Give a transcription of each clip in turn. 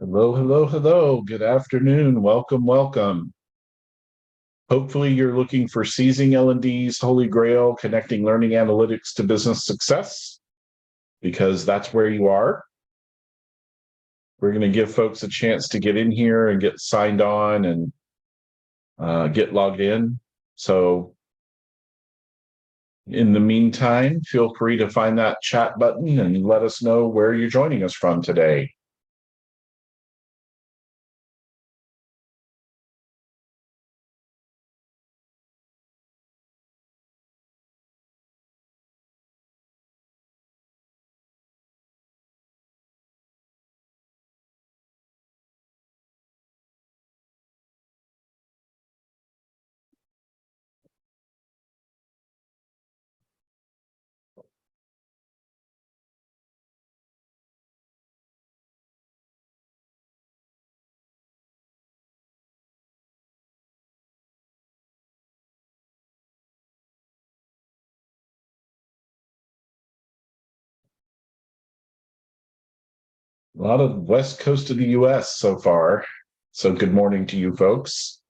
Hello, hello, hello. Good afternoon. Welcome, welcome. Hopefully you're looking for seizing L&D's Holy Grail, connecting learning analytics to business success, because that's where you are. We're going to give folks a chance to get in here and get signed on and get logged in. So in the meantime, feel free to find that chat button and let us know where you're joining us from today. A lot of west coast of the US so far. So good morning to you folks.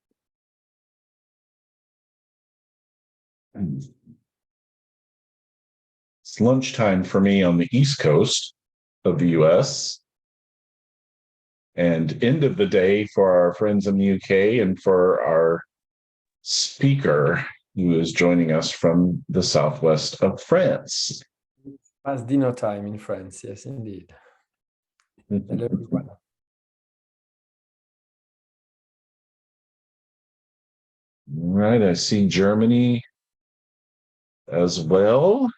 It's lunchtime for me on the East Coast of the US, and end of the day for our friends in the UK and for our speaker who is joining us from the southwest of France. Past dinner time in France, yes, indeed. Hello, everyone. All right, I see Germany as well.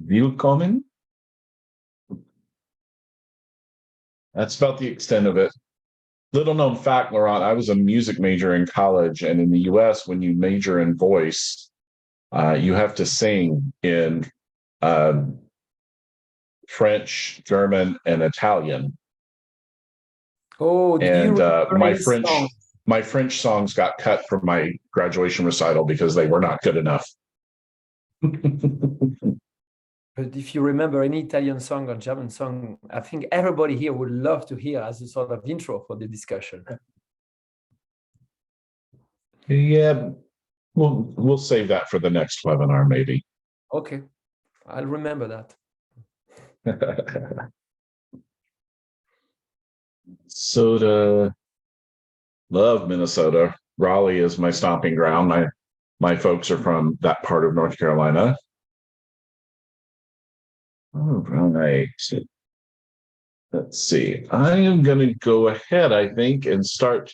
Willkommen. That's about the extent of it. Little known fact, Laurent, I was a music major in college, and in the US, when you major in voice, you have to sing in French, German, and Italian. Oh, And songs? my French songs got cut from my graduation recital because they were not good enough. But if you remember any Italian song or German song, I think everybody here would love to hear as a sort of intro for the discussion. Yeah, we'll save that for the next webinar, maybe. Okay, I'll remember that. Minnesota, love Minnesota. Raleigh is my stomping ground. My folks are from that part of North Carolina. All right. Let's see. I am going to go ahead, I think, and start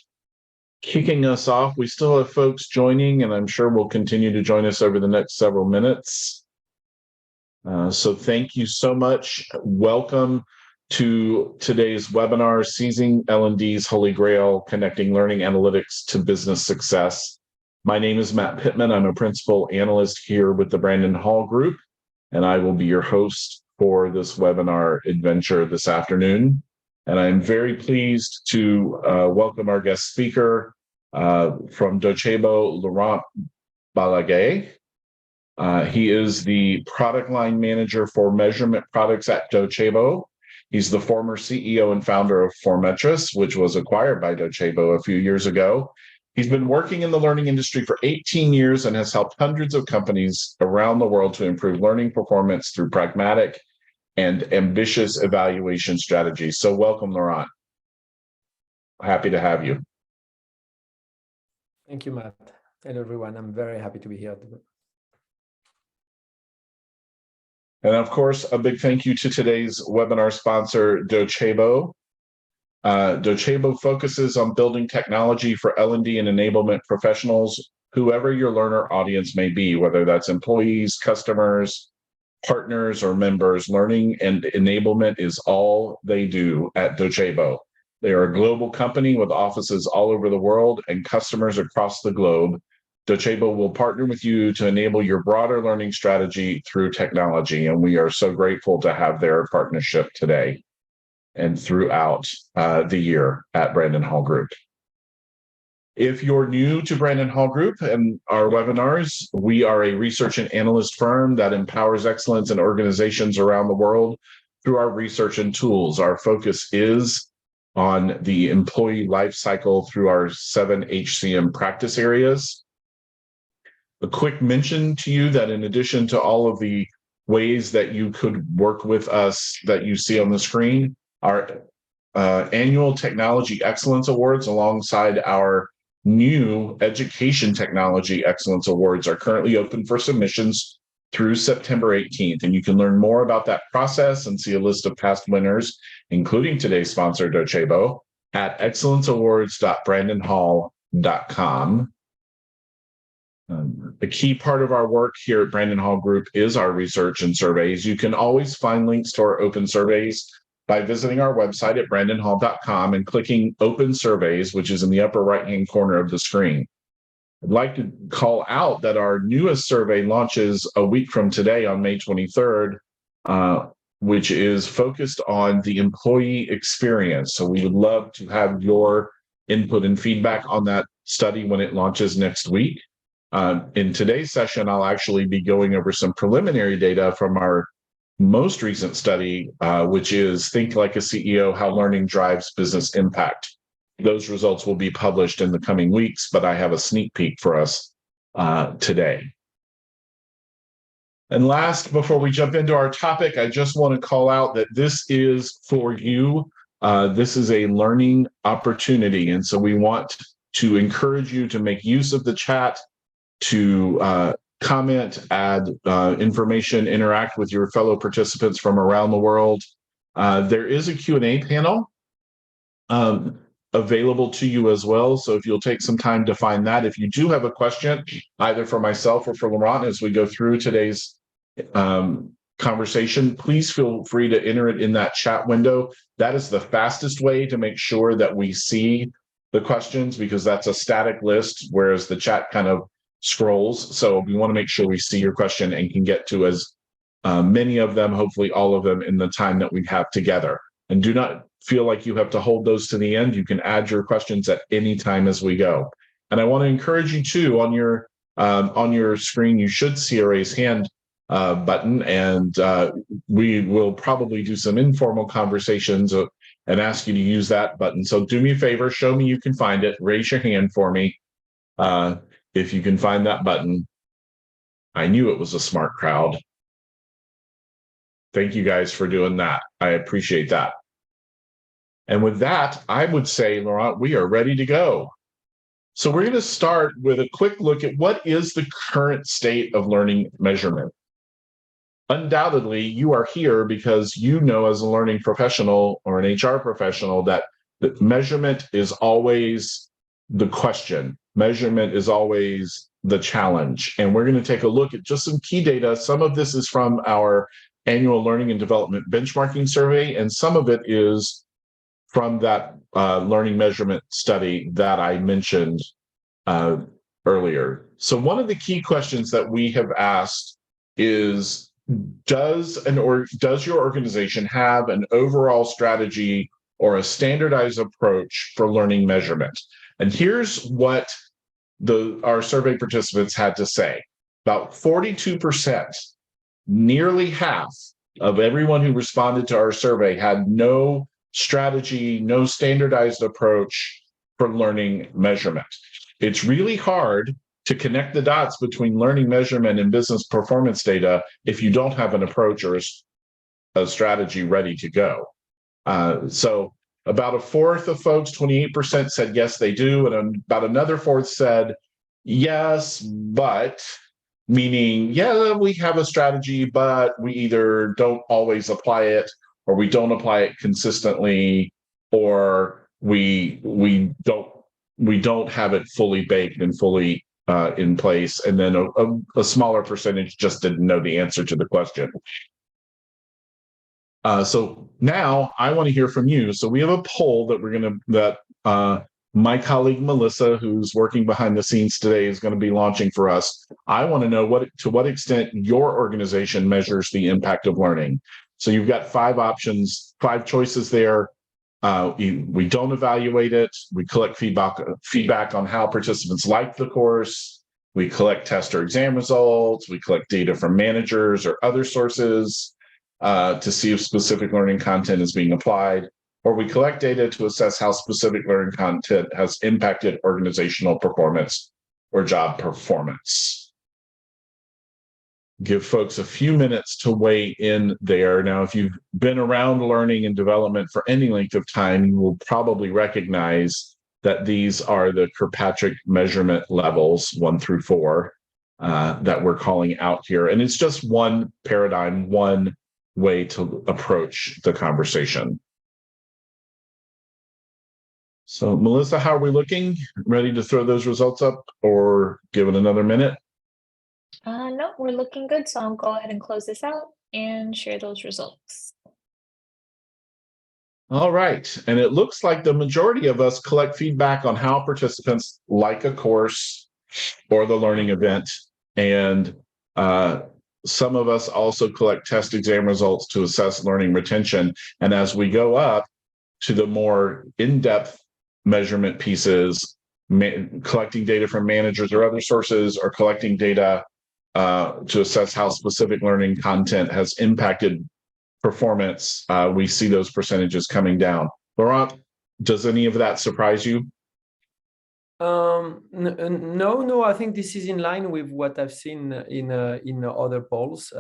kicking us off. We still have folks joining, and I'm sure will continue to join us over the next several minutes. So thank you so much. Welcome to today's webinar, Seizing L&D's Holy Grail, Connecting Learning Analytics to Business Success. My name is Matt Pittman. I'm a principal analyst here with the Brandon Hall Group, and I will be your host for this webinar adventure this afternoon. And I'm very pleased to welcome our guest speaker from Docebo, Laurent Balagué. He is the product line manager for measurement products at Docebo. He's the former CEO and founder of Formetris, which was acquired by Docebo a few years ago. He's been working in the learning industry for 18 years and has helped hundreds of companies around the world to improve learning performance through pragmatic and ambitious evaluation strategies. So welcome, Laurent. Happy to have you. Thank you, Matt. Hello, everyone. I'm very happy to be here. And of course, a big thank you to today's webinar sponsor, Docebo. Docebo focuses on building technology for L&D and enablement professionals, whoever your learner audience may be, whether that's employees, customers, partners, or members. Learning and enablement is all they do at Docebo. They are a global company with offices all over the world and customers across the globe. Docebo will partner with you to enable your broader learning strategy through technology, and we are so grateful to have their partnership today and throughout the year at Brandon Hall Group. If you're new to Brandon Hall Group and our webinars, we are a research and analyst firm that empowers excellence in organizations around the world through our research and tools. Our focus is on the employee life cycle through our 7 HCM practice areas. A quick mention to you that in addition to all of the ways that you could work with us that you see on the screen, our annual Technology Excellence Awards alongside our new Education Technology Excellence Awards are currently open for submissions through September 18th. And you can learn more about that process and see a list of past winners, including today's sponsor, Docebo, at excellenceawards.brandonhall.com. A key part of our work here at Brandon Hall Group is our research and surveys. You can always find links to our open surveys by visiting our website at brandonhall.com and clicking Open Surveys, which is in the upper right-hand corner of the screen. I'd like to call out that our newest survey launches a week from today on May 23rd, which is focused on the employee experience. So we would love to have your input and feedback on that study when it launches next week. In today's session, I'll actually be going over some preliminary data from our most recent study, which is Think Like a CEO, How Learning Drives Business Impact. Those results will be published in the coming weeks, but I have a sneak peek for us today. And last, before we jump into our topic, I just want to call out that this is for you. This is a learning opportunity. And so we want to encourage you to make use of the chat, to comment, add information, interact with your fellow participants from around the world. There is a Q&A panel available to you as well. So if you'll take some time to find that, if you do have a question, either for myself or for Laurent as we go through today's conversation, please feel free to enter it in that chat window. That is the fastest way to make sure that we see the questions, because that's a static list, whereas the chat kind of scrolls. So we want to make sure we see your question and can get to as many of them, hopefully all of them, in the time that we have together. And do not feel like you have to hold those to the end. You can add your questions at any time as we go. And I want to encourage you too, on your screen, you should see a raise hand button, and we will probably do some informal conversations and ask you to use that button. So do me a favor, show me you can find it, raise your hand for me. If you can find that button. I knew it was a smart crowd. Thank you guys for doing that. I appreciate that. And with that, I would say, Laurent, we are ready to go. So we're going to start with a quick look at what is the current state of learning measurement. Undoubtedly, you are here because you know, as a learning professional or an HR professional, that measurement is always the question. Measurement is always the challenge. And we're going to take a look at just some key data. Some of this is from our annual learning and development benchmarking survey, and some of it is from that learning measurement study that I mentioned earlier. So one of the key questions that we have asked is, does your organization have an overall strategy or a standardized approach for learning measurement? And here's what our survey participants had to say. About 42%, nearly half of everyone who responded to our survey had no strategy, no standardized approach for learning measurement. It's really hard to connect the dots between learning measurement and business performance data if you don't have an approach or a strategy ready to go. So about a fourth of folks, 28%, said yes, they do. And about another fourth said yes, but, meaning, yeah, we have a strategy, but we either don't always apply it, or we don't apply it consistently, or we don't have it fully baked and fully in place. And then a smaller percentage just didn't know the answer to the question. So now I want to hear from you. So we have a poll that my colleague Melissa, who's working behind the scenes today, is going to be launching for us. I want to know to what extent your organization measures the impact of learning. So you've got 5 options, 5 choices there. We don't evaluate it. We collect feedback on how participants like the course. We collect test or exam results. We collect data from managers or other sources to see if specific learning content is being applied, or we collect data to assess how specific learning content has impacted organizational performance or job performance. Give folks a few minutes to weigh in there. Now, if you've been around learning and development for any length of time, you will probably recognize that these are the Kirkpatrick measurement levels 1 through 4 that we're calling out here. And it's just one paradigm, one way to approach the conversation. So, Melissa, how are we looking? Ready to throw those results up or give it another minute? No, we're looking good. So I'll go ahead and close this out and share those results. All right. And it looks like the majority of us collect feedback on how participants like a course or the learning event. And some of us also collect test exam results to assess learning retention. And as we go up to the more in-depth measurement pieces, collecting data from managers or other sources, or collecting data to assess how specific learning content has impacted performance, we see those percentages coming down. Laurent, does any of that surprise you? No, I think this is in line with what I've seen in other polls.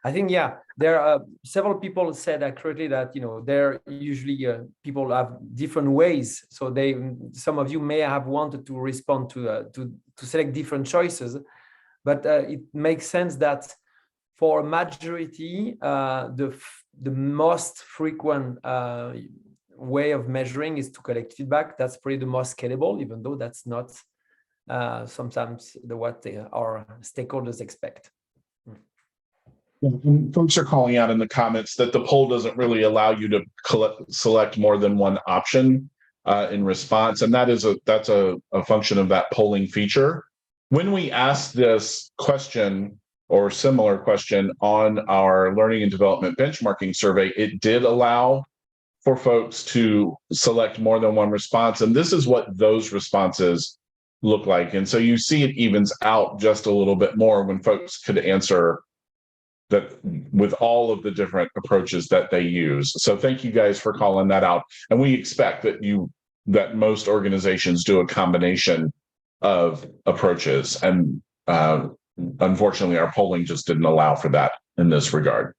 I think, yeah, there are several people said accurately that, there usually people have different ways. So some of you may have wanted to respond to select different choices, but it makes sense that for a majority, the most frequent way of measuring is to collect feedback. That's probably the most scalable, even though that's not sometimes what our stakeholders expect. And folks are calling out in the comments that the poll doesn't really allow you to select more than one option in response, and that's a function of that polling feature. When we asked this question or similar question on our learning and development benchmarking survey, it did allow for folks to select more than one response. And this is what those responses look like. And so you see it evens out just a little bit more when folks could answer that with all of the different approaches that they use. So thank you guys for calling that out. And we expect that most organizations do a combination of approaches. And unfortunately, our polling just didn't allow for that in this regard.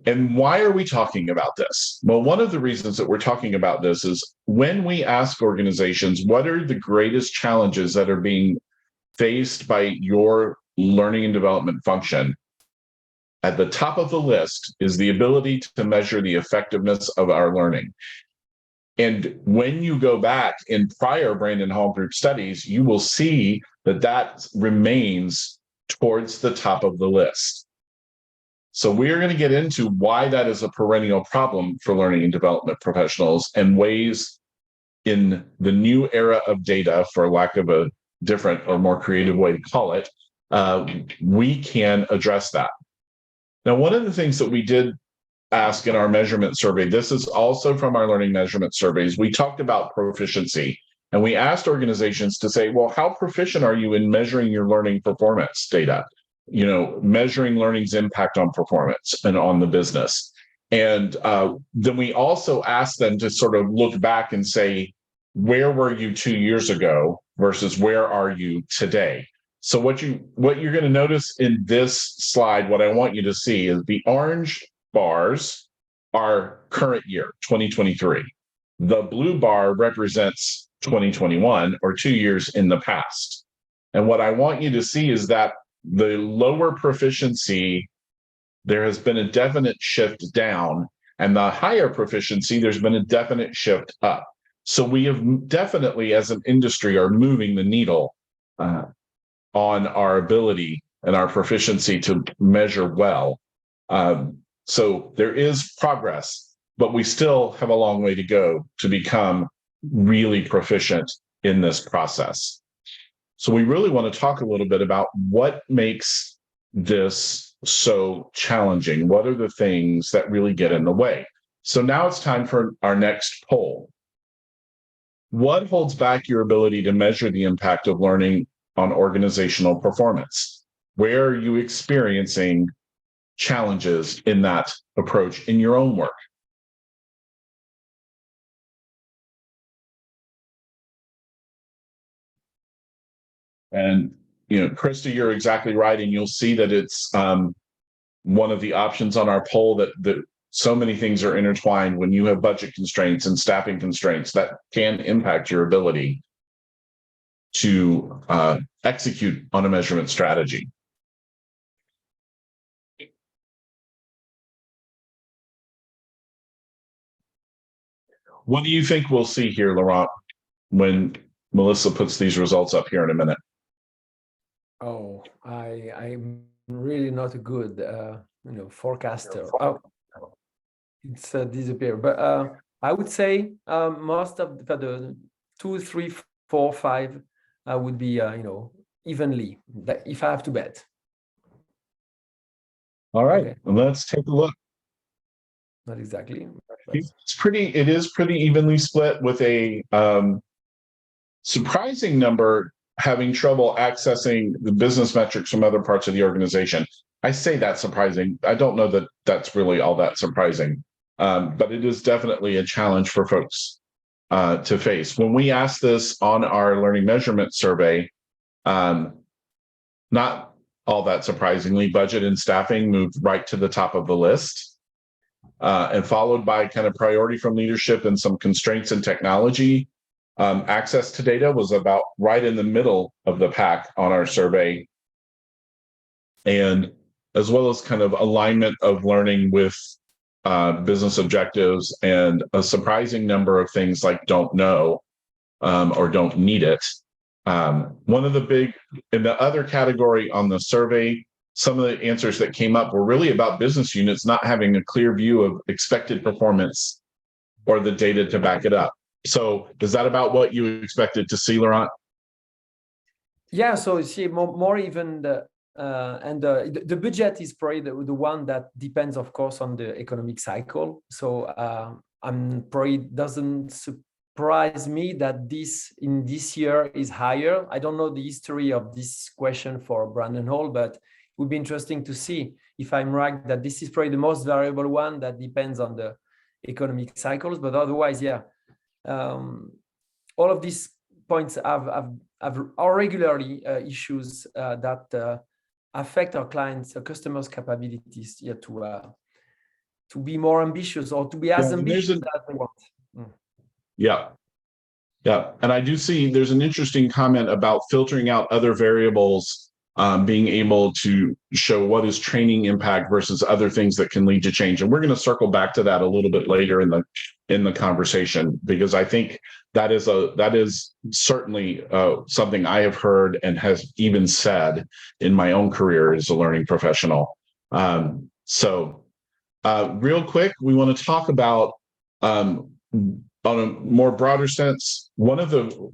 And why are we talking about this? Well, one of the reasons that we're talking about this is when we ask organizations, what are the greatest challenges that are being faced by your learning and development function? At the top of the list is the ability to measure the effectiveness of our learning. And when you go back in prior Brandon Hall Group studies, you will see that remains towards the top of the list. So we're going to get into why that is a perennial problem for learning and development professionals and ways in the new era of data, for lack of a different or more creative way to call it, we can address that. Now, one of the things that we did ask in our measurement survey, this is also from our learning measurement surveys, we talked about proficiency, and we asked organizations to say, well, how proficient are you in measuring your learning performance data? Measuring learning's impact on performance and on the business. And then we also asked them to sort of look back and say, where were you 2 years ago versus where are you today? So what you're going to notice in this slide, what I want you to see is the orange bars are current year, 2023. The blue bar represents 2021, or 2 years in the past. And what I want you to see is that the lower proficiency, there has been a definite shift down, and the higher proficiency, there's been a definite shift up. So we have definitely, as an industry, are moving the needle on our ability and our proficiency to measure well. So there is progress, but we still have a long way to go to become really proficient in this process. So we really want to talk a little bit about what makes this so challenging. What are the things that really get in the way? So now it's time for our next poll. What holds back your ability to measure the impact of learning on organizational performance? Where are you experiencing challenges in that approach in your own work? And, Krista, you're exactly right. And you'll see that it's one of the options on our poll that so many things are intertwined. When you have budget constraints and staffing constraints, that can impact your ability to execute on a measurement strategy. What do you think we'll see here, Laurent, when Melissa puts these results up here in a minute? Oh, I'm really not a good, forecaster. Oh, it's disappeared. But I would say most of the 2, 3, 4, 5 would be, evenly, if I have to bet. All right, Okay. let's take a look. Not exactly. It is pretty evenly split, with a surprising number having trouble accessing the business metrics from other parts of the organization. I say that's surprising. I don't know that that's really all that surprising, but it is definitely a challenge for folks to face. When we asked this on our learning measurement survey, not all that surprisingly, budget and staffing moved right to the top of the list, and followed by kind of priority from leadership and some constraints in technology. Access to data was about right in the middle of the pack on our survey, and as well as kind of alignment of learning with business objectives, and a surprising number of things like don't know or don't need it. One of the big, in the other category on the survey, some of the answers that came up were really about business units not having a clear view of expected performance or the data to back it up. So is that about what you expected to see, Laurent? Yeah, so you see more even the budget is probably the one that depends, of course, on the economic cycle. So I'm probably doesn't surprise me that this year is higher. I don't know the history of this question for Brandon Hall, but it would be interesting to see if I'm right that this is probably the most variable one that depends on the economic cycles. But otherwise, yeah, all of these points are regularly issues that affect our clients, our customers' capabilities to be more ambitious, or to be as ambitious as they want. Yeah. And I do see there's an interesting comment about filtering out other variables, being able to show what is training impact versus other things that can lead to change. And we're going to circle back to that a little bit later in the conversation, because I think that is certainly something I have heard and has even said in my own career as a learning professional. So real quick, we want to talk about, on a more broader sense, one of the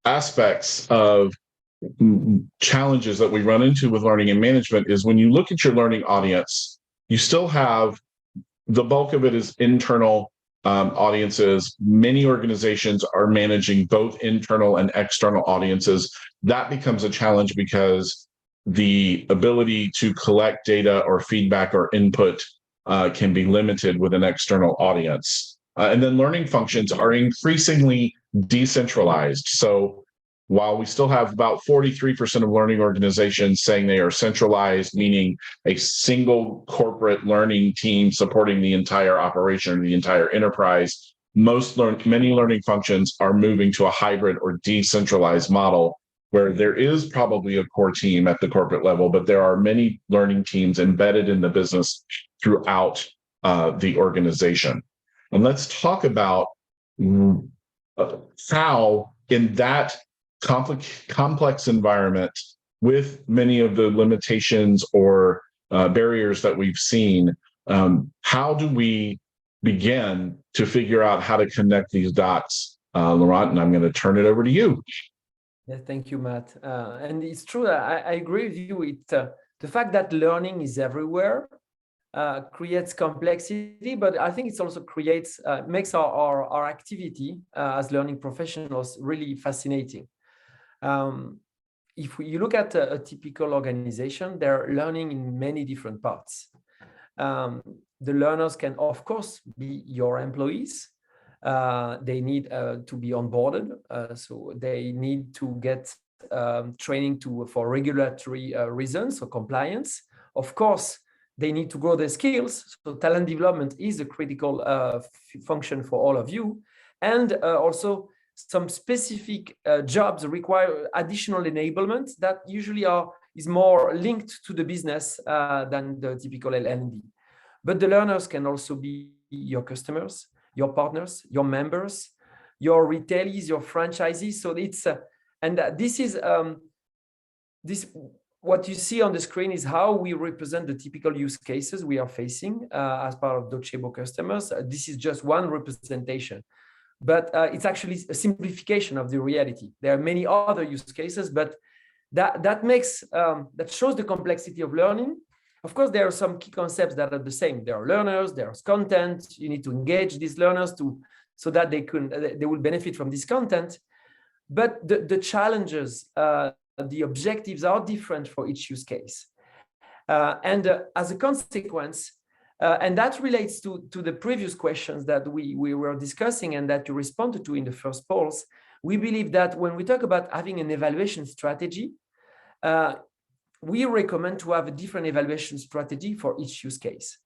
aspects of challenges that we run into with learning and management is when you look at your learning audience, you still have the bulk of it is internal audiences. Many organizations are managing both internal and external audiences. That becomes a challenge because the ability to collect data or feedback or input can be limited with an external audience. And then learning functions are increasingly decentralized. So while we still have about 43% of learning organizations saying they are centralized, meaning a single corporate learning team supporting the entire operation or the entire enterprise, many learning functions are moving to a hybrid or decentralized model, where there is probably a core team at the corporate level, but there are many learning teams embedded in the business throughout the organization. And let's talk about how, in that complex environment, with many of the limitations or barriers that we've seen, how do we begin to figure out how to connect these dots? Laurent, and I'm going to turn it over to you. Yeah, thank you, Matt. And it's true. I agree with you. The fact that learning is everywhere creates complexity, but I think it also creates, makes our activity as learning professionals really fascinating. If you look at a typical organization, they're learning in many different parts. The learners can, of course, be your employees. They need to be onboarded, so they need to get training for regulatory reasons or compliance. Of course, they need to grow their skills. So talent development is a critical function for all of you. And also some specific jobs require additional enablement that usually is more linked to the business than the typical L&D. But the learners can also be your customers, your partners, your members, your retailees, your franchisees. So it's this is what you see on the screen is how we represent the typical use cases we are facing as part of Docebo customers. This is just one representation, but it's actually a simplification of the reality. There are many other use cases, but that shows the complexity of learning. Of course, there are some key concepts that are the same. There are learners, there's content. You need to engage these learners so that they will benefit from this content. But the challenges, the objectives are different for each use case. And as a consequence, and that relates to the previous questions that we were discussing and that you responded to in the first polls, we believe that when we talk about having an evaluation strategy, we recommend to have a different evaluation strategy for each use case.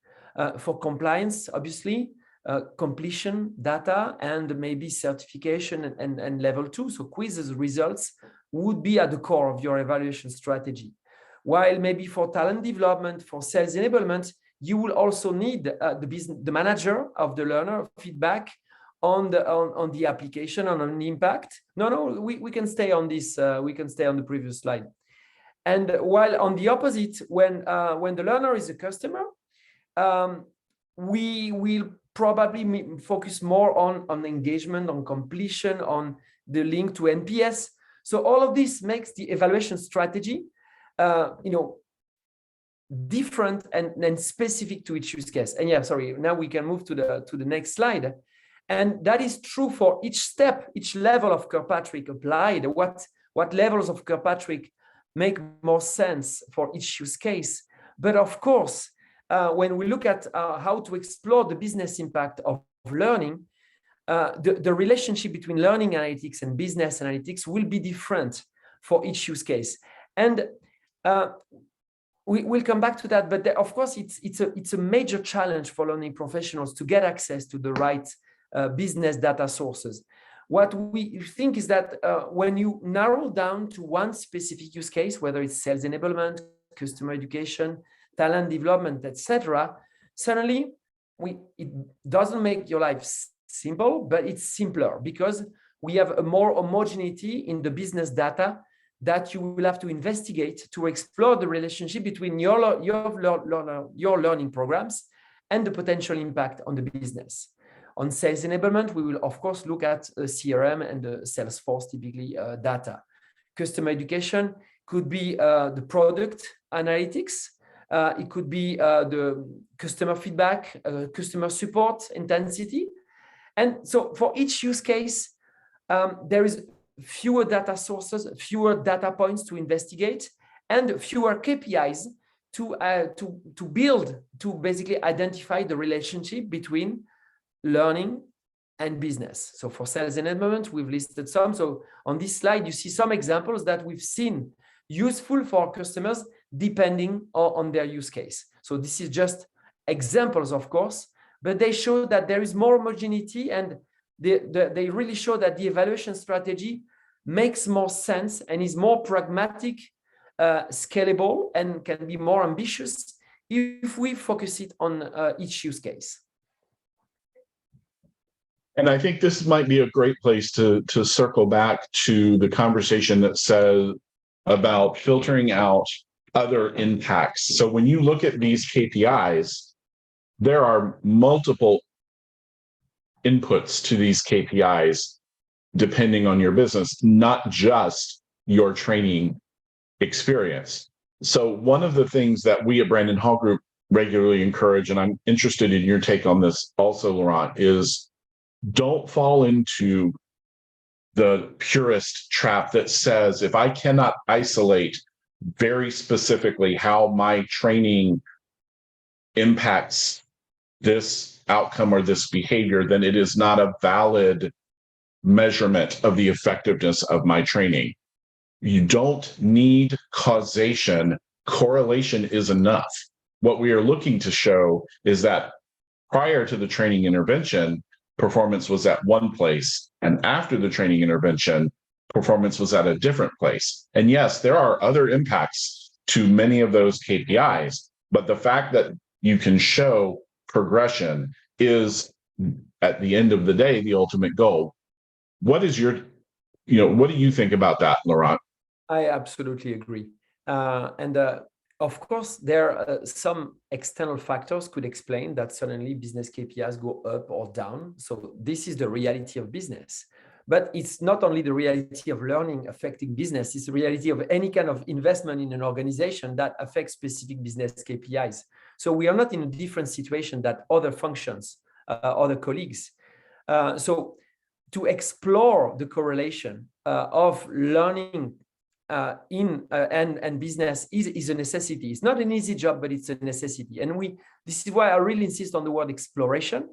For compliance, obviously, completion data and maybe certification and level 2, so quizzes results would be at the core of your evaluation strategy. While maybe for talent development, for sales enablement, you will also need the manager of the learner feedback on the application and on the impact. We can stay on this. We can stay on the previous slide. And while on the opposite, when the learner is a customer, we will probably focus more on engagement, on completion, on the link to NPS. So all of this makes the evaluation strategy, different and specific to each use case. And now we can move to the next slide. And that is true for each step, each level of Kirkpatrick applied. What levels of Kirkpatrick make more sense for each use case? But of course, when we look at how to explore the business impact of learning, the relationship between learning analytics and business analytics will be different for each use case. And we'll come back to that, but of course, it's a major challenge for learning professionals to get access to the right business data sources. What we think is that when you narrow down to one specific use case, whether it's sales enablement, customer education, talent development, etc., suddenly it doesn't make your life simple, but it's simpler because we have a more homogeneity in the business data that you will have to investigate to explore the relationship between your learning programs and the potential impact on the business. On sales enablement, we will, of course, look at CRM and the Salesforce, typically data. Customer education could be the product analytics. It could be the customer feedback, customer support intensity. And so for each use case, there is fewer data sources, fewer data points to investigate, and fewer KPIs to build, to basically identify the relationship between learning and business. So for sales enablement, we've listed some. So on this slide, you see some examples that we've seen useful for customers depending on their use case. So this is just examples, of course, but they show that there is more homogeneity, and they really show that the evaluation strategy makes more sense and is more pragmatic, scalable, and can be more ambitious if we focus it on each use case. And I think this might be a great place to circle back to the conversation that says about filtering out other impacts. So when you look at these KPIs, there are multiple inputs to these KPIs depending on your business, not just your training experience. So one of the things that we at Brandon Hall Group regularly encourage, and I'm interested in your take on this also, Laurent, is don't fall into the purist trap that says if I cannot isolate very specifically how my training impacts this outcome or this behavior, then it is not a valid measurement of the effectiveness of my training. You don't need causation. Correlation is enough. What we are looking to show is that prior to the training intervention, performance was at one place, and after the training intervention, performance was at a different place. And yes, there are other impacts to many of those KPIs, but the fact that you can show progression is, at the end of the day, the ultimate goal. What is your, what do you think about that, Laurent? I absolutely agree. Of course, there are some external factors could explain that suddenly business KPIs go up or down. So this is the reality of business. But it's not only the reality of learning affecting business, it's the reality of any kind of investment in an organization that affects specific business KPIs. So we are not in a different situation than other functions, other colleagues. So to explore the correlation of learning and business is a necessity. It's not an easy job, but it's a necessity. And this is why I really insist on the word exploration,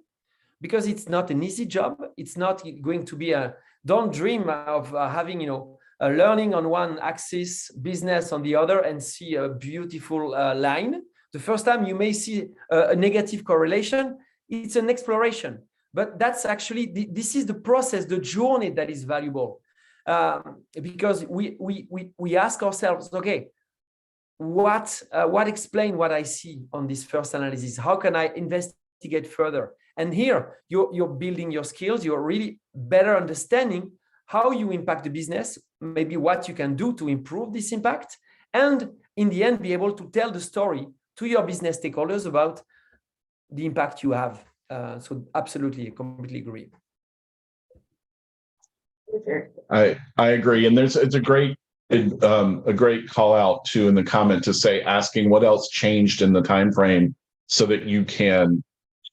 because it's not an easy job. It's not going to be don't dream of having, a learning on one axis, business on the other, and see a beautiful line. The first time you may see a negative correlation, it's an exploration. But that's actually, this is the process, the journey that is valuable. Because we ask ourselves, okay, what explain what I see on this first analysis? How can I investigate further? And here you're building your skills. You're really better understanding how you impact the business, maybe what you can do to improve this impact, and in the end, be able to tell the story to your business stakeholders about the impact you have. So absolutely, I completely agree. I agree, and it's a great call out too in the comment to say, asking what else changed in the time frame so that you can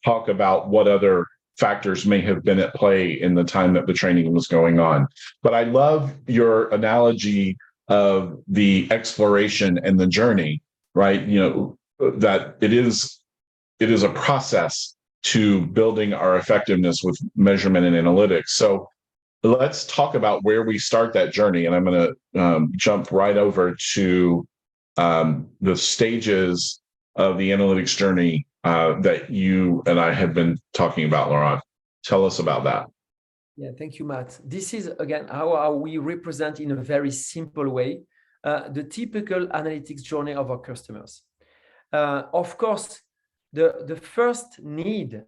talk about what other factors may have been at play in the time that the training was going on. But I love your analogy of the exploration and the journey, right? That it is a process to building our effectiveness with measurement and analytics. So let's talk about where we start that journey. And I'm going to jump right over to the stages of the analytics journey that you and I have been talking about, Laurent. Tell us about that. Yeah, thank you, Matt. This is, again, how we represent in a very simple way the typical analytics journey of our customers. Of course, the first need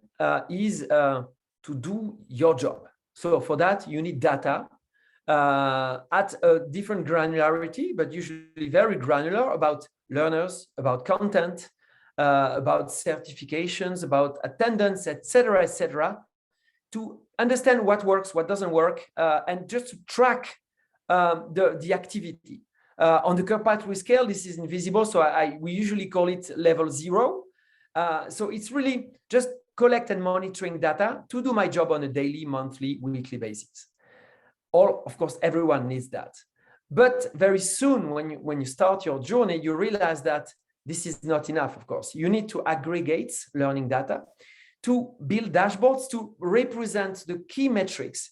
is to do your job. So for that, you need data at a different granularity, but usually very granular, about learners, about content, about certifications, about attendance, etc., to understand what works, what doesn't work, and just to track the activity. On the curve pathway scale, this is invisible, so we usually call it level 0. So it's really just collect and monitoring data to do my job on a daily, monthly, weekly basis. Of course, everyone needs that. But very soon, when you start your journey, you realize that this is not enough, of course. You need to aggregate learning data to build dashboards to represent the key metrics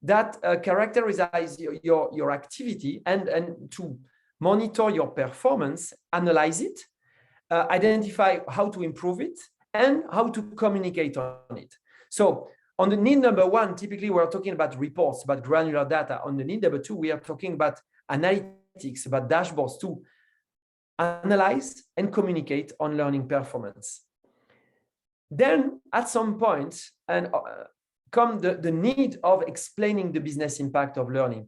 that characterize your activity and to monitor your performance, analyze it, identify how to improve it, and how to communicate on it. So on the need number 1, typically we're talking about reports, about granular data. On the need number 2, we are talking about analytics, about dashboards to analyze and communicate on learning performance. Then at some point, come the need of explaining the business impact of learning.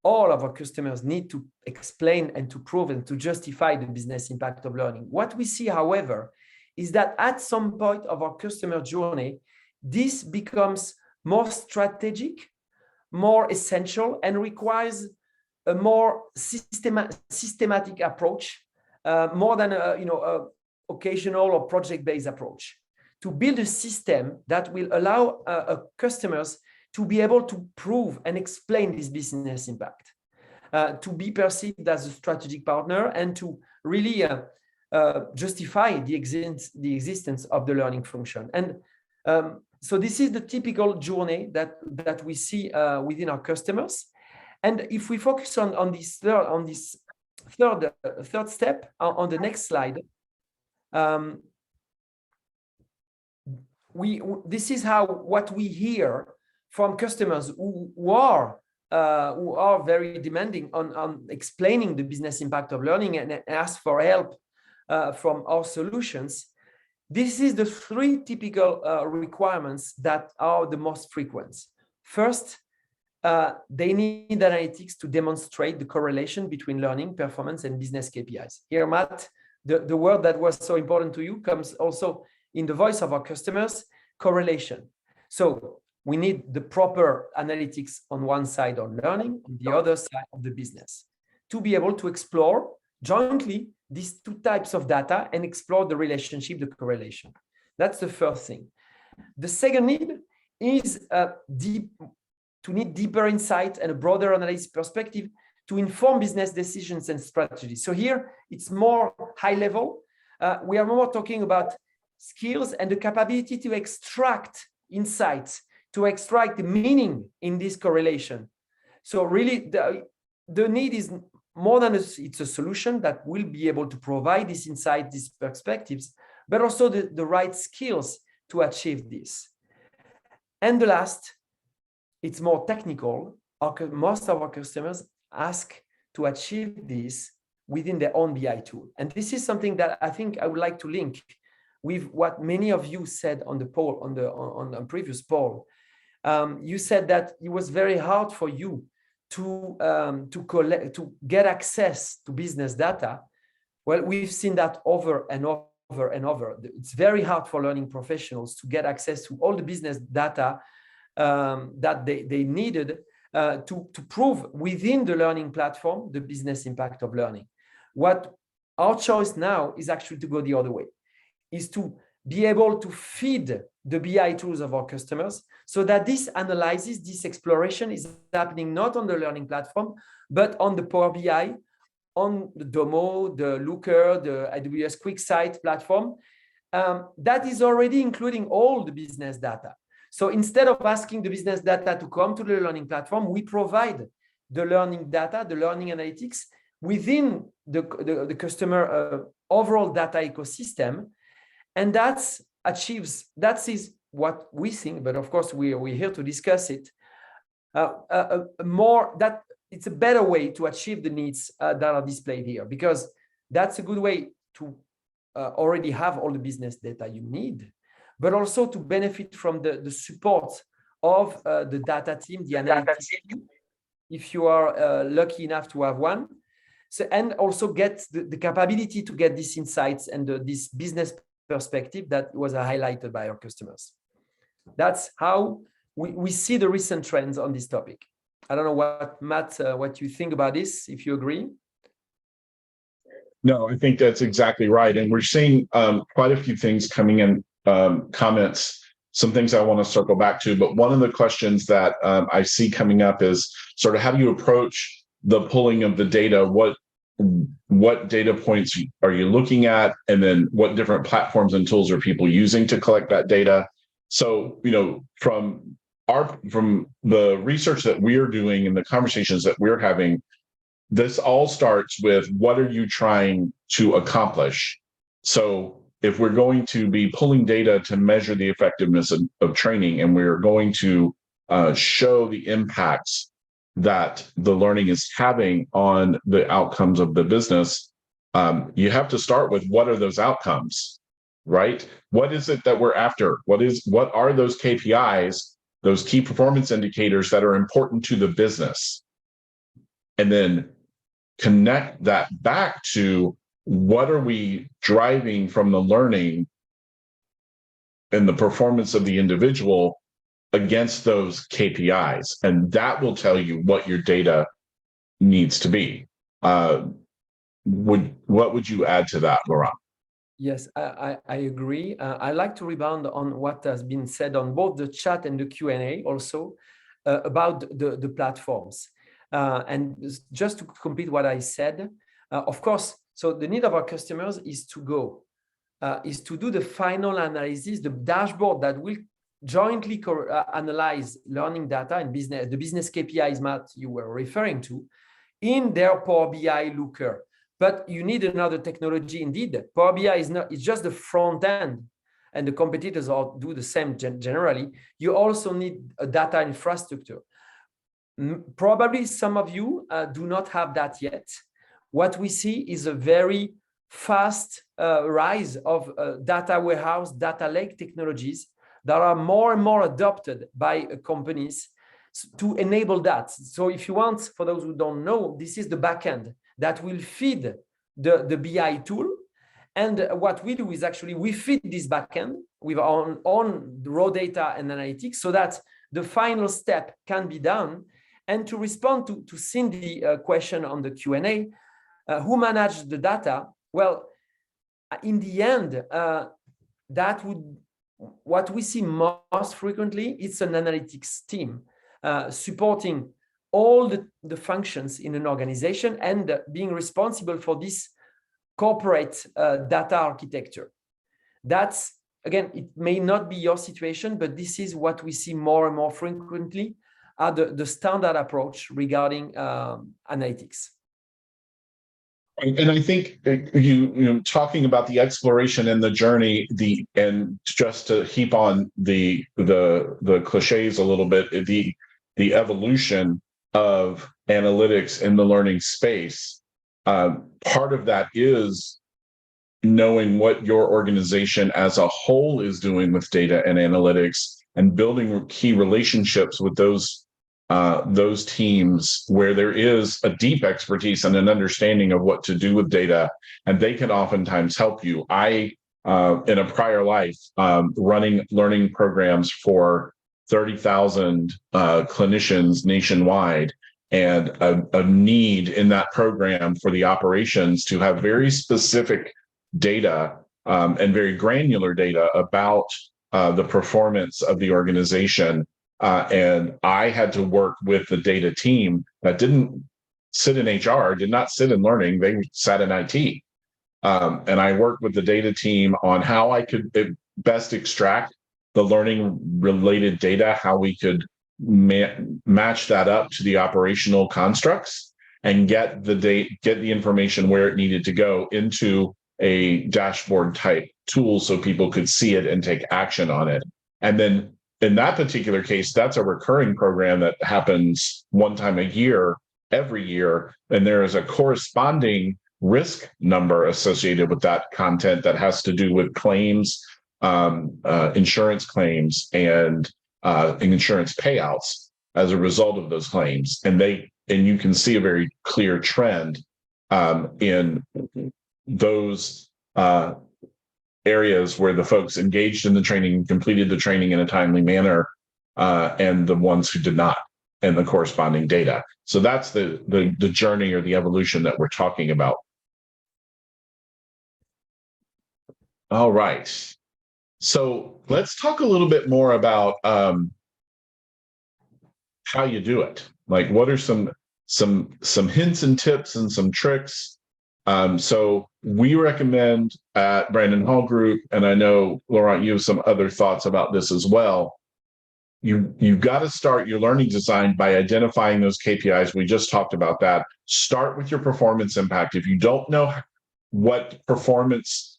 All of our customers need to explain and to prove and to justify the business impact of learning. What we see, however, is that at some point of our customer journey, this becomes more strategic, more essential, and requires a more systematic approach, more than a occasional or project-based approach, to build a system that will allow customers to be able to prove and explain this business impact, to be perceived as a strategic partner, and to really justify the existence of the learning function. And so this is the typical journey that we see within our customers. And if we focus on this third step on the next slide, this is what we hear from customers who are very demanding on explaining the business impact of learning and ask for help from our solutions. This is the three typical requirements that are the most frequent. First, they need analytics to demonstrate the correlation between learning, performance, and business KPIs. Here, Matt, the word that was so important to you comes also in the voice of our customers: correlation. So we need the proper analytics on one side on learning, on the other side of the business, to be able to explore jointly these two types of data and explore the relationship, the correlation. That's the first thing. The second need is to need deeper insight and a broader analysis perspective to inform business decisions and strategies. So here it's more high level. We are more talking about skills and the capability to extract insights, to extract the meaning in this correlation. So really the need is more than it's a solution that will be able to provide this insight, these perspectives, but also the right skills to achieve this. And the last, it's more technical. Most of our customers ask to achieve this within their own BI tool. And this is something that I think I would like to link with what many of you said on the poll, on the previous poll. You said that it was very hard for you to get access to business data. Well, we've seen that over and over and over. It's very hard for learning professionals to get access to all the business data that they needed to prove within the learning platform the business impact of learning. What our choice now is actually to go the other way, is to be able to feed the BI tools of our customers so that this analysis, this exploration is happening not on the learning platform, but on the Power BI, on the Domo, the Looker, the AWS QuickSight platform, that is already including all the business data. So instead of asking the business data to come to the learning platform, we provide the learning data, the learning analytics within the customer overall data ecosystem. And that is what we think, but of course we're here to discuss it, it's a better way to achieve the needs that are displayed here, because that's a good way to already have all the business data you need, but also to benefit from the support of the data team, the analytics team, if you are lucky enough to have one. So, and also get the capability to get these insights and this business perspective that was highlighted by our customers. That's how we see the recent trends on this topic. I don't know what, Matt, what you think about this, if you agree. No, I think that's exactly right. And we're seeing quite a few things coming in, comments, some things I want to circle back to. But one of the questions that I see coming up is sort of how do you approach the pulling of the data? What data points are you looking at? And then what different platforms and tools are people using to collect that data? So, from the research that we're doing and the conversations that we're having, this all starts with what are you trying to accomplish? So if we're going to be pulling data to measure the effectiveness of training, and we're going to show the impacts that the learning is having on the outcomes of the business, you have to start with what are those outcomes, right? What is it that we're after? What are those KPIs, those key performance indicators that are important to the business? And then connect that back to what are we driving from the learning and the performance of the individual against those KPIs, and that will tell you what your data needs to be. What would you add to that, Laurent? Yes, I agree. I like to rebound on what has been said on both the chat and the Q&A also about the platforms. And just to complete what I said, of course, so the need of our customers is to do the final analysis, the dashboard that will jointly analyze learning data and the business KPIs, Matt, you were referring to, in their Power BI looker. But you need another technology indeed. Power BI it's just the front end, and the competitors all do the same generally. You also need a data infrastructure. Probably some of you do not have that yet. What we see is a very fast rise of data warehouse, data lake technologies that are more and more adopted by companies to enable that. So if you want, for those who don't know, this is the backend that will feed the BI tool. And what we do is actually we feed this backend with our own raw data and analytics so that the final step can be done. And to respond to Cindy's question on the Q&A, who managed the data? Well, in the end, what we see most frequently, it's an analytics team supporting all the functions in an organization and being responsible for this corporate data architecture. That's, again, it may not be your situation, but this is what we see more and more frequently the standard approach regarding analytics. And I think you talking about the exploration and the journey, and just to heap on the cliches a little bit, the evolution of analytics in the learning space. Part of that is knowing what your organization as a whole is doing with data and analytics, and building key relationships with those teams where there is a deep expertise and an understanding of what to do with data, and they can oftentimes help you. I, in a prior life, running learning programs for 30,000 clinicians nationwide, and a need in that program for the operations to have very specific data and very granular data about the performance of the organization. And I had to work with the data team that didn't sit in HR, did not sit in learning, they sat in IT. And I worked with the data team on how I could best extract the learning related data, how we could match that up to the operational constructs and get the information where it needed to go into a dashboard type tool so people could see it and take action on it. And then in that particular case, that's a recurring program that happens one time a year, every year, and there is a corresponding risk number associated with that content that has to do with claims, insurance claims, and insurance payouts as a result of those claims. And you can see a very clear trend in those areas where the folks engaged in the training completed the training in a timely manner, and the ones who did not, and the corresponding data. So that's the journey or the evolution that we're talking about. All right. So let's talk a little bit more about how you do it. Like, what are some hints and tips and some tricks? So we recommend at Brandon Hall Group, and I know, Laurent, you have some other thoughts about this as well. You've got to start your learning design by identifying those KPIs. We just talked about that. Start with your performance impact. If you don't know what performance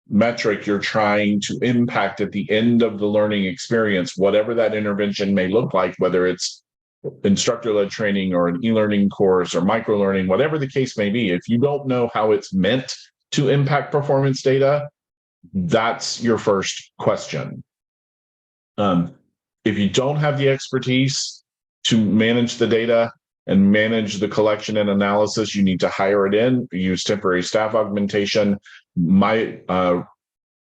metric you're trying to impact at the end of the learning experience, whatever that intervention may look like, whether it's instructor-led training or an e-learning course or micro-learning, whatever the case may be, if you don't know how it's meant to impact performance data, that's your first question. If you don't have the expertise to manage the data and manage the collection and analysis, you need to hire it in, use temporary staff augmentation. My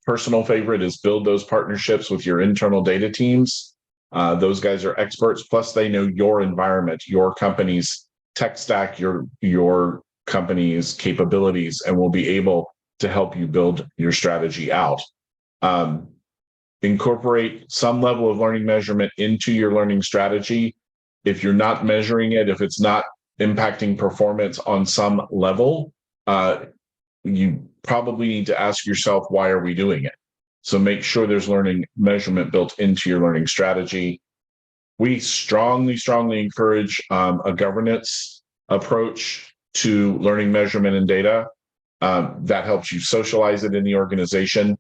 personal favorite is build those partnerships with your internal data teams. Those guys are experts, plus they know your environment, your company's tech stack, your company's capabilities, and will be able to help you build your strategy out. Incorporate some level of learning measurement into your learning strategy. If you're not measuring it, if it's not impacting performance on some level, you probably need to ask yourself, why are we doing it? So make sure there's learning measurement built into your learning strategy. We strongly encourage a governance approach to learning measurement and data. That helps you socialize it in the organization.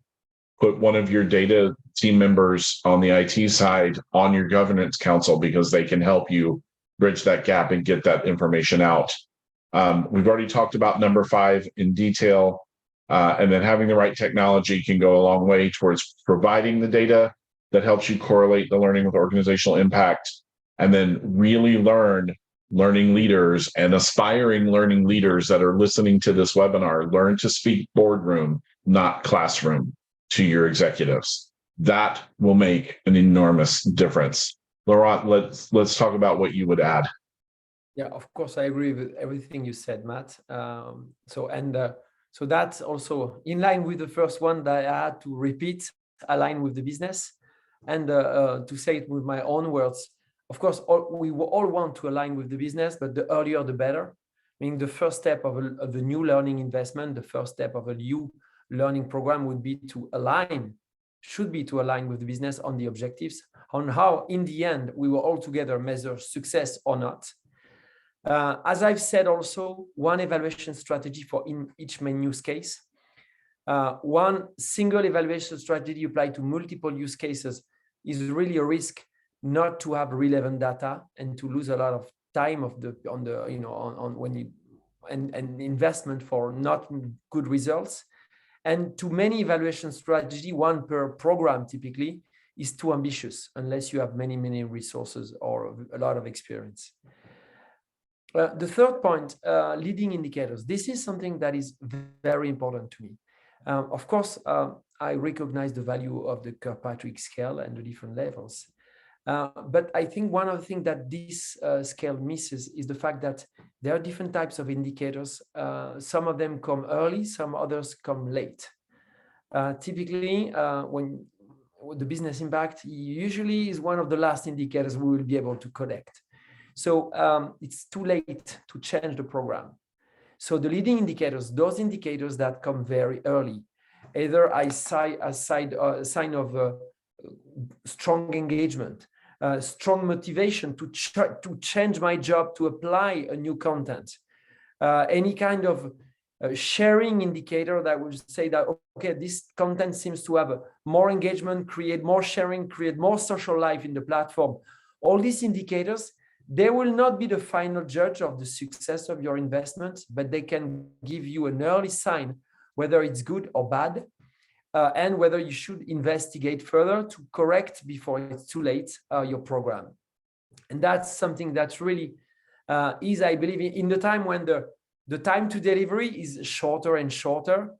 Put one of your data team members on the IT side on your governance council, because they can help you bridge that gap and get that information out. We've already talked about number 5 in detail, and then having the right technology can go a long way towards providing the data that helps you correlate the learning with organizational impact, and then really learning leaders and aspiring learning leaders that are listening to this webinar, learn to speak boardroom, not classroom, to your executives. That will make an enormous difference. Laurent, let's talk about what you would add. Yeah, of course, I agree with everything you said, Matt. So that's also in line with the first one that I had to repeat, align with the business, and to say it with my own words. Of course, we all want to align with the business, but the earlier the better. Meaning the first step of a new learning investment, the first step of a new learning program should be to align with the business on the objectives, on how in the end we will all together measure success or not. As I've said also, one evaluation strategy for each main use case. One single evaluation strategy applied to multiple use cases is really a risk not to have relevant data and to lose a lot of time and investment for not good results. And too many evaluation strategy, one per program typically, is too ambitious unless you have many resources or a lot of experience. The third point, leading indicators. This is something that is very important to me. Of course, I recognize the value of the Kirkpatrick scale and the different levels. But I think one of the things that this scale misses is the fact that there are different types of indicators. Some of them come early, some others come late. Typically, when the business impact usually is one of the last indicators we will be able to collect. So it's too late to change the program. So the leading indicators, those indicators that come very early, either a sign of strong engagement, strong motivation to change my job, to apply a new content, any kind of sharing indicator that will say that, okay, this content seems to have more engagement, create more sharing, create more social life in the platform. All these indicators, they will not be the final judge of the success of your investment, but they can give you an early sign whether it's good or bad, and whether you should investigate further to correct before it's too late your program. And that's something that's really is, I believe, in the time when the time to delivery is shorter and shorter.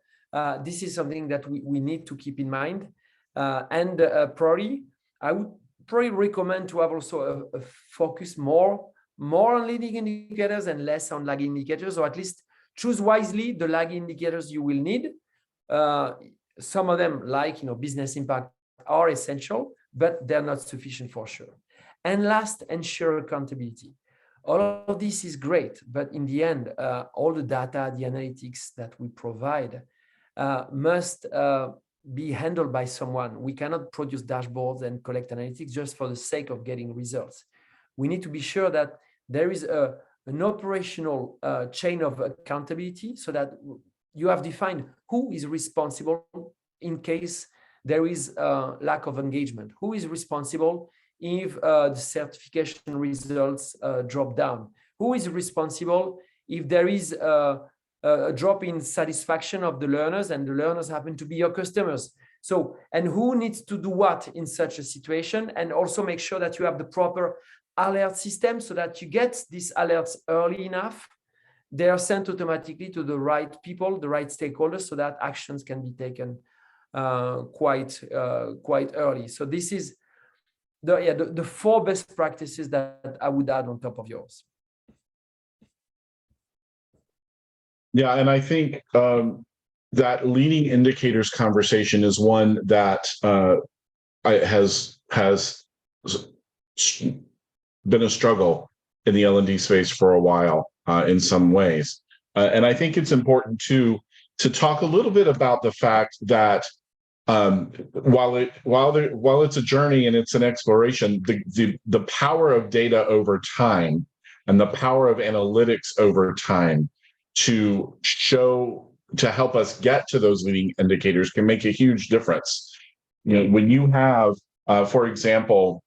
This is something that we need to keep in mind. Probably, I would probably recommend to have also a focus more on leading indicators and less on lagging indicators, or at least choose wisely the lagging indicators you will need. Some of them, like business impact, are essential, but they're not sufficient for sure. And last, ensure accountability. All of this is great, but in the end, all the data, the analytics that we provide must be handled by someone. We cannot produce dashboards and collect analytics just for the sake of getting results. We need to be sure that there is an operational chain of accountability, so that you have defined who is responsible in case there is lack of engagement, who is responsible if the certification results drop down, who is responsible if there is a drop in satisfaction of the learners and the learners happen to be your customers. So, and who needs to do what in such a situation, and also make sure that you have the proper alert system so that you get these alerts early enough. They are sent automatically to the right people, the right stakeholders, so that actions can be taken quite early. So this is the 4 best practices that I would add on top of yours. Yeah, and I think that leading indicators conversation is one that has been a struggle in the L&D space for a while in some ways. And I think it's important to talk a little bit about the fact that while it's a journey and it's an exploration, the power of data over time and the power of analytics over time to help us get to those leading indicators can make a huge difference. You know, when you have, for example,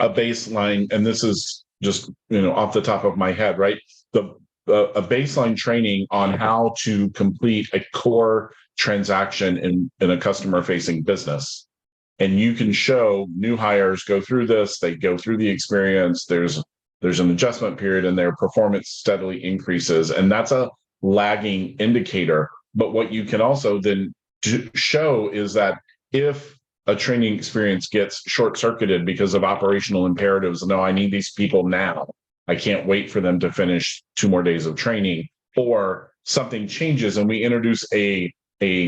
a baseline, and this is just, you know, off the top of my head, right? A baseline training on how to complete a core transaction in a customer-facing business. And you can show new hires go through this, they go through the experience, there's an adjustment period, and their performance steadily increases. And that's a lagging indicator. But what you can also then show is that if a training experience gets short-circuited because of operational imperatives, no, I need these people now, I can't wait for them to finish 2 more days of training, or something changes and we introduce a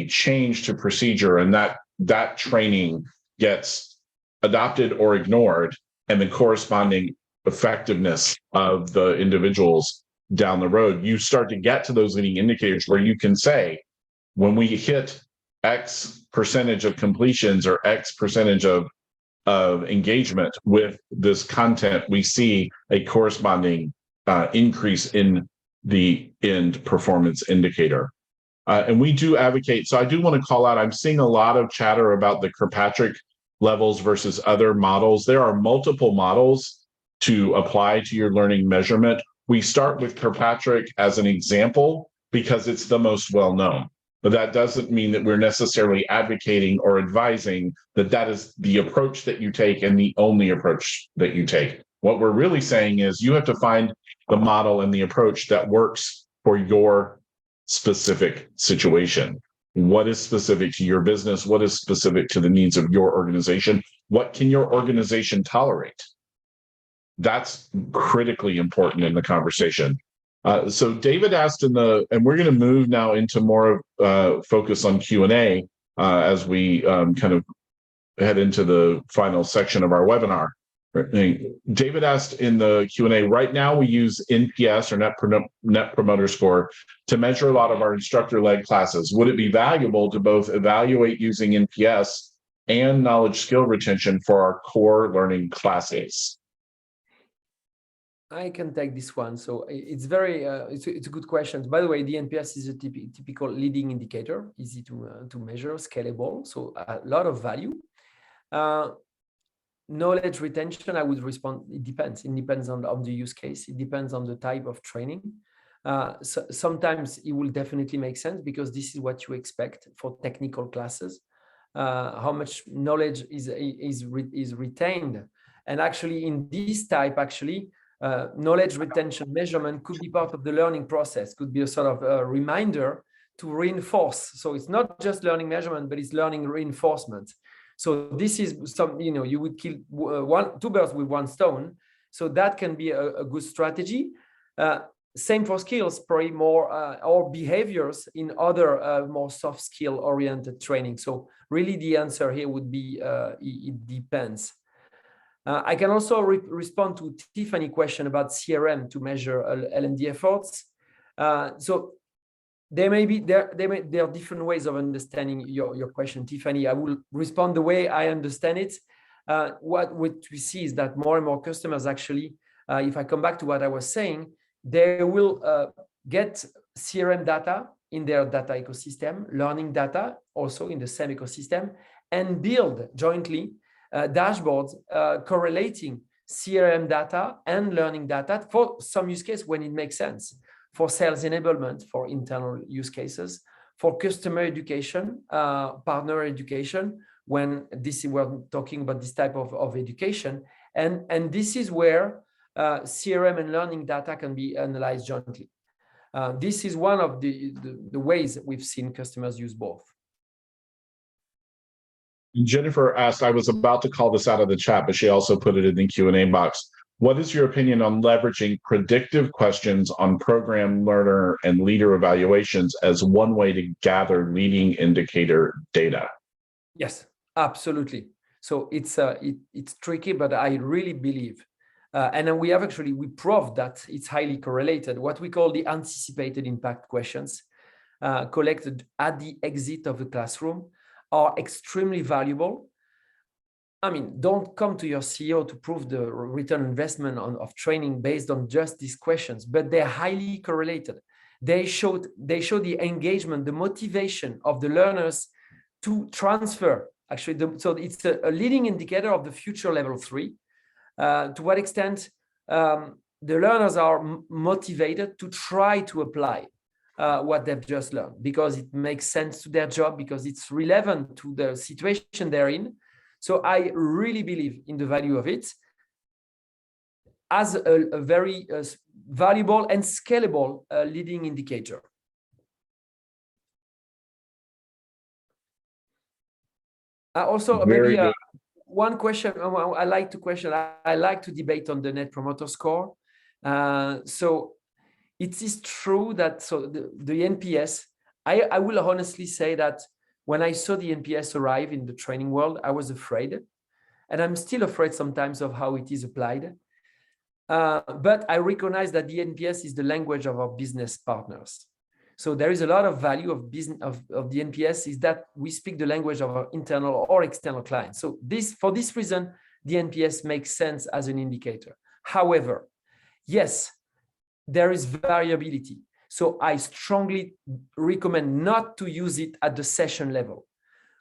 change to procedure, and that training gets adopted or ignored, and the corresponding effectiveness of the individuals down the road, you start to get to those leading indicators where you can say, when we hit X percentage of completions or X percentage of engagement with this content, we see a corresponding increase in the end performance indicator. And we do advocate, so I do want to call out, I'm seeing a lot of chatter about the Kirkpatrick levels versus other models. There are multiple models to apply to your learning measurement. We start with Kirkpatrick as an example because it's the most well-known. But that doesn't mean that we're necessarily advocating or advising that that is the approach that you take and the only approach that you take. What we're really saying is you have to find the model and the approach that works for your specific situation. What is specific to your business? What is specific to the needs of your organization? What can your organization tolerate? That's critically important in the conversation. So David asked and we're going to move now into more focus on Q&A as we kind of head into the final section of our webinar. David asked in the Q&A, right now we use NPS or Net Promoter Score to measure a lot of our instructor-led classes. Would it be valuable to both evaluate using NPS and knowledge skill retention for our core learning classes? I can take this one. So it's very, it's a good question. By the way, the NPS is a typical leading indicator, easy to measure, scalable, so a lot of value. Knowledge retention, I would respond, it depends. It depends on the use case. It depends on the type of training. So sometimes it will definitely make sense because this is what you expect for technical classes. How much knowledge is retained. And actually in this type, knowledge retention measurement could be part of the learning process, could be a sort of a reminder to reinforce. So it's not just learning measurement, but it's learning reinforcement. So this is some, you would kill 2 birds with 1 stone. So that can be a good strategy. Same for skills, probably more or behaviors in other more soft skill oriented training. So really the answer here would be it depends. I can also respond to Tiffany's question about CRM to measure L&D efforts. So there are different ways of understanding your question, Tiffany. I will respond the way I understand it. What we see is that more and more customers actually, if I come back to what I was saying, they will get CRM data in their data ecosystem, learning data also in the same ecosystem, and build jointly dashboards correlating CRM data and learning data for some use case when it makes sense, for sales enablement, for internal use cases, for customer education, partner education, when we're talking about this type of education. And this is where CRM and learning data can be analyzed jointly. This is one of the ways we've seen customers use both. Jennifer asked, I was about to call this out of the chat, but she also put it in the Q&A box. what is your opinion on leveraging predictive questions on program learner and leader evaluations as one way to gather leading indicator data? Yes, absolutely. So it's tricky, but I really believe, and then we proved that it's highly correlated. What we call the anticipated impact questions collected at the exit of the classroom are extremely valuable. I mean, don't come to your CEO to prove the return investment of training based on just these questions, but they're highly correlated. They show the engagement, the motivation of the learners to transfer. Actually, so it's a leading indicator of the future level 3. To what extent the learners are motivated to try to apply what they've just learned, because it makes sense to their job, because it's relevant to the situation they're in. So I really believe in the value of it as a very valuable and scalable leading indicator. Also, maybe one question I like to debate on the Net Promoter Score. So it is true that the NPS, I will honestly say that when I saw the NPS arrive in the training world, I was afraid, and I'm still afraid sometimes of how it is applied. But I recognize that the NPS is the language of our business partners. So there is a lot of value of the NPS is that we speak the language of our internal or external clients. So for this reason, the NPS makes sense as an indicator. However, yes, there is variability. So I strongly recommend not to use it at the session level.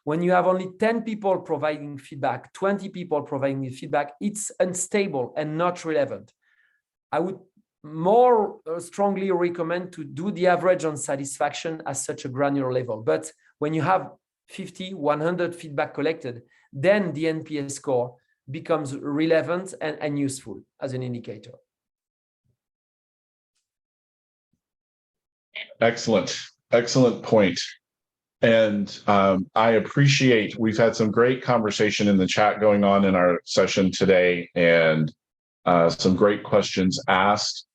When you have only 10 people providing feedback, 20 people providing feedback, it's unstable and not relevant. I would more strongly recommend to do the average on satisfaction at such a granular level. But when you have 50, 100 feedback collected, then the NPS score becomes relevant and useful as an indicator. Excellent point. And I appreciate, we've had some great conversation in the chat going on in our session today, and some great questions asked.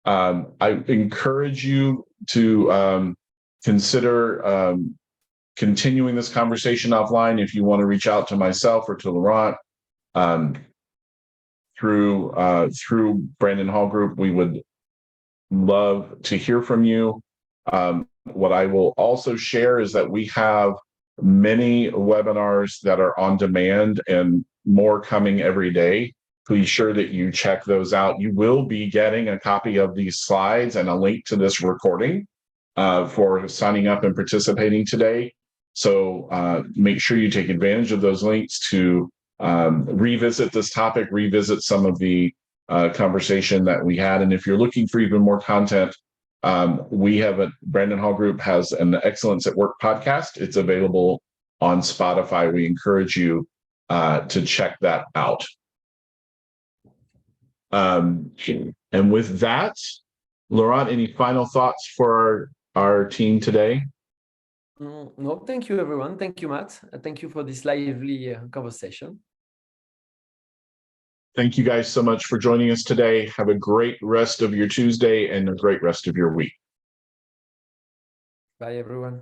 I encourage you to consider continuing this conversation offline. If you want to reach out to myself or to Laurent through Brandon Hall Group, we would love to hear from you. What I will also share is that we have many webinars that are on demand and more coming every day. Be sure that you check those out. You will be getting a copy of these slides and a link to this recording for signing up and participating today. So make sure you take advantage of those links to revisit this topic, revisit some of the conversation that we had. And if you're looking for even more content, we have Brandon Hall Group has an Excellence at Work podcast. It's available on Spotify. We encourage you to check that out. And with that, Laurent, any final thoughts for our team today? No, thank you, everyone. Thank you, Matt. Thank you for this lively conversation. Thank you guys so much for joining us today. Have a great rest of your Tuesday and a great rest of your week. Bye, everyone.